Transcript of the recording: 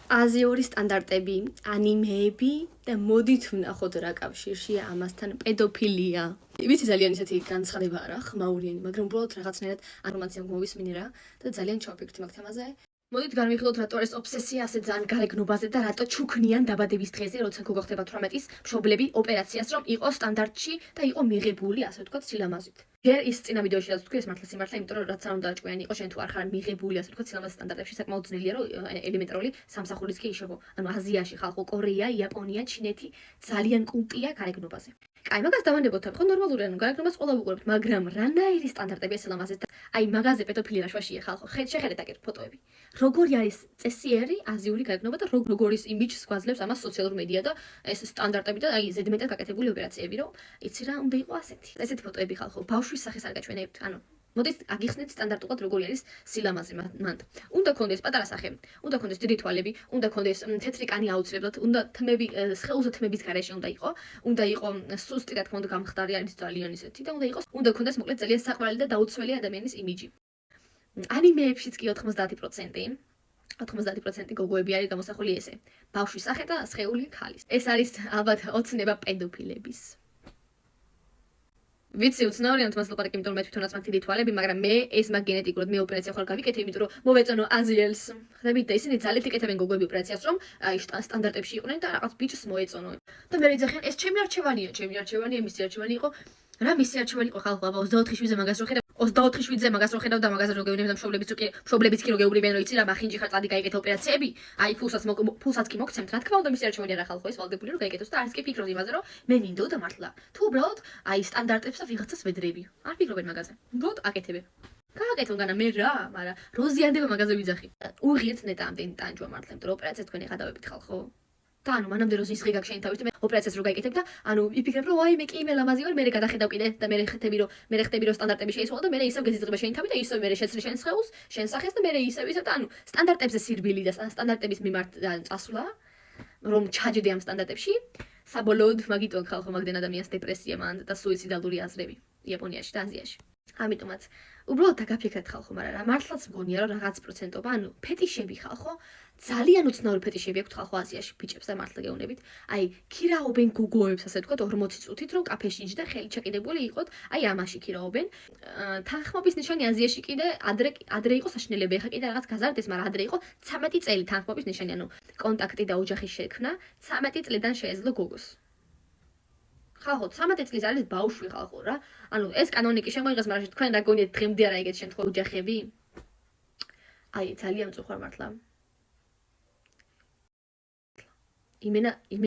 აზიური სტანდარტები, ანიმეები და მოდით ვნახოთ რა კავშირშია ამასთან პედოფილია. ვიცი ძალიან ისეთი განცხადება არა, ხმაურიანი, მაგრამ უბრალოდ რაღაცნაირად ინფორმაცია მომისმინე რა და ძალიან ჩავფიქრდი მაგ თემაზე. მოდით განვიხილოთ რატო არის ობსესია ასე ძალიან გარეგნობაზე და რატო ჩუქნიან დაბადების დღეზე, როცა გოგახდება 18-ის მშობლები ოპერაციას, რომ იყო სტანდარტში და იყო მიღებული, ასე ვთქვათ, სილამაზით. ჯერ ის წინა ვიდეოში რაც ვთქვი, ეს მართლა სიმართლე, იმიტომ რომ რაც არ უნდა ჭკვიანი იყო, შენ თუ არ ხარ მიღებული, ასე ვთქვათ, სილამაზის სტანდარტებში, საკმაოდ ძნელია, რომ ელემენტარული სამსახურის კი იშოვო. ანუ აზიაში ხალხო, კორეა, იაპონია, ჩინეთი ძალიან კულტია გარეგნობაზე. აი, მაგას დავანებოთ, ხო, ნორმალურია, ანუ გარეგნობას ყველა ვუყურებთ, მაგრამ რანაირი სტანდარტებია სილამაზის და აი, მაგაზე პედოფილია შვაშია ხალხო. შეხედეთ აკეთ ფოტოები. როგორი არის წესიერი აზიური გარეგნობა და როგორის იმიჯს გვაძლევს ამას სოციალურ მედია და ეს სტანდარტები და აი, ზედმეტად გაკეთებული ოპერაციები, რომ იცი რა, უნდა იყო ასეთი. ესეთი ფოტოები ხალხო, ბავშვის სახეს არ გაჩვენებთ, ანუ მოდით აგიხსნით სტანდარტულად როგორი არის სილამაზე მანდ. უნდა კონდეს პატარა სახე, უნდა კონდეს დიდი თვალები, უნდა კონდეს თეთრი კანი აუცილებლად, უნდა თმები, სხეულზე თმების გარეშე უნდა იყო, უნდა იყო სუსტი და თქმა უნდა გამხდარი არის ძალიან ისეთი და უნდა კონდეს მოკლედ ძალიან საყვარელი და დაუცველი ადამიანის იმიჯი. ანიმეებშიც კი 90% 90% გოგოები არის გამოსახული ესე. ბავშვის სახე და სხეული ქალის. ეს არის ალბათ ოცნება პედოფილების. ვიცი უცნაური ამ თმას ლაპარაკი, იმიტომ რომ მე თვითონაც მაქვს დიდი თვალები, მაგრამ მე ეს მაგ გენეტიკურად მე ოპერაცია ხარ გავიკეთე, იმიტომ რომ მოვეწონო აზიელს. ხდებით და ისინი ძალიან იკეთებენ გოგოები ოპერაციას, რომ აი სტანდარტებში იყვნენ და რაღაც ბიჭს მოეწონო. და მე ეძახიან, ეს ჩემი არჩევანია, მისი არჩევანი იყო. რა მისი არჩევანი იყო ხალხო, აბა 24 შვიდზე მაგას რო ხედავ, 24 შვიდზე მაგას რო ხედავ და მაგაზე რო გეუბნები და მშობლებიც კი რო გეუბნებიან, რომ იცი რა, მახინჯი ხარ, წადი გაიკეთე ოპერაციები. აი, ფულსაც კი მოგცემთ, რა თქმა უნდა, მისი არჩევანია რა ხალხო, ეს ვალდებული რომ გაიკეთოს და არც კი ფიქრობ იმაზე, რომ მე მინდოდა მართლა. თუ უბრალოდ აი სტანდარტებს და ვიღაცას ვედრები. არ ფიქრობენ მაგაზე. უბრალოდ აკეთებენ. გააკეთო განა მე რა, მაგრამ როზიანდება მაგაზე ვიძახი. უღიეთ ნეტა ამდენი ტანჯვა მართლა, იმიტომ რომ ოპერაციას თქვენ ეხადავებით ხალხო. და ანუ მანამდე რომ ის ღიგაკ შეინთავით მე ოპერაციას რო გაიკეთებ და ანუ ვიფიქრებ რომ აი მე კი მე ლამაზი ვარ, მე გადახედავ კიდე და მე ხეთები რომ სტანდარტები შეისრულო და მე ისევ გეზიძება შეინთავი და ისევ მე შეცრე შენ სხეულს, შენ სახეს და მე ისევ და ანუ სტანდარტებზე სირბილი და სტანდარტების მიმართ წასვლა რომ ჩაჯდე ამ სტანდარტებში საბოლოოდ მაგიტო ხალხო მაგდენ ადამიანს დეპრესია მან და სუიციდალური აზრები იაპონიაში და აზიაში. ამიტომაც უბრალოდ დაგაფიქრეთ ხალხო, მაგრამ რა მართლაც მგონია რომ რაღაც პროცენტობა, ანუ ფეტიშები ხალხო, ძალიან უცნაური ფეტიშები აქვს ხალხო აზიაში ბიჭებს და მართლა გეუბნებით. აი, ქირაობენ გოგოებს, ასე ვთქვათ, 40 წუთით რომ კაფეში იჯდა ხელი ჩაკიდებული იყოთ, აი ამაში ქირაობენ. თანხმობის ნიშანი აზიაში კიდე ადრე იყო საშინელება, ეხა კიდე რაღაც გაზარდეს, მაგრამ ადრე იყო 13 წელი თანხმობის ნიშანი, ანუ კონტაქტი და ოჯახის შექმნა 13 წლიდან შეეძლო გოგოს. ხალხო 13 წლის არის ბავშვი ხალხო რა. ანუ ეს კანონიკი შემოიღეს, მაგრამ თქვენ რა გონიათ დღემდე არა ეგეთ შემთხვევაში ოჯახები? აი ძალიან მწუხარ მართლა. იმენა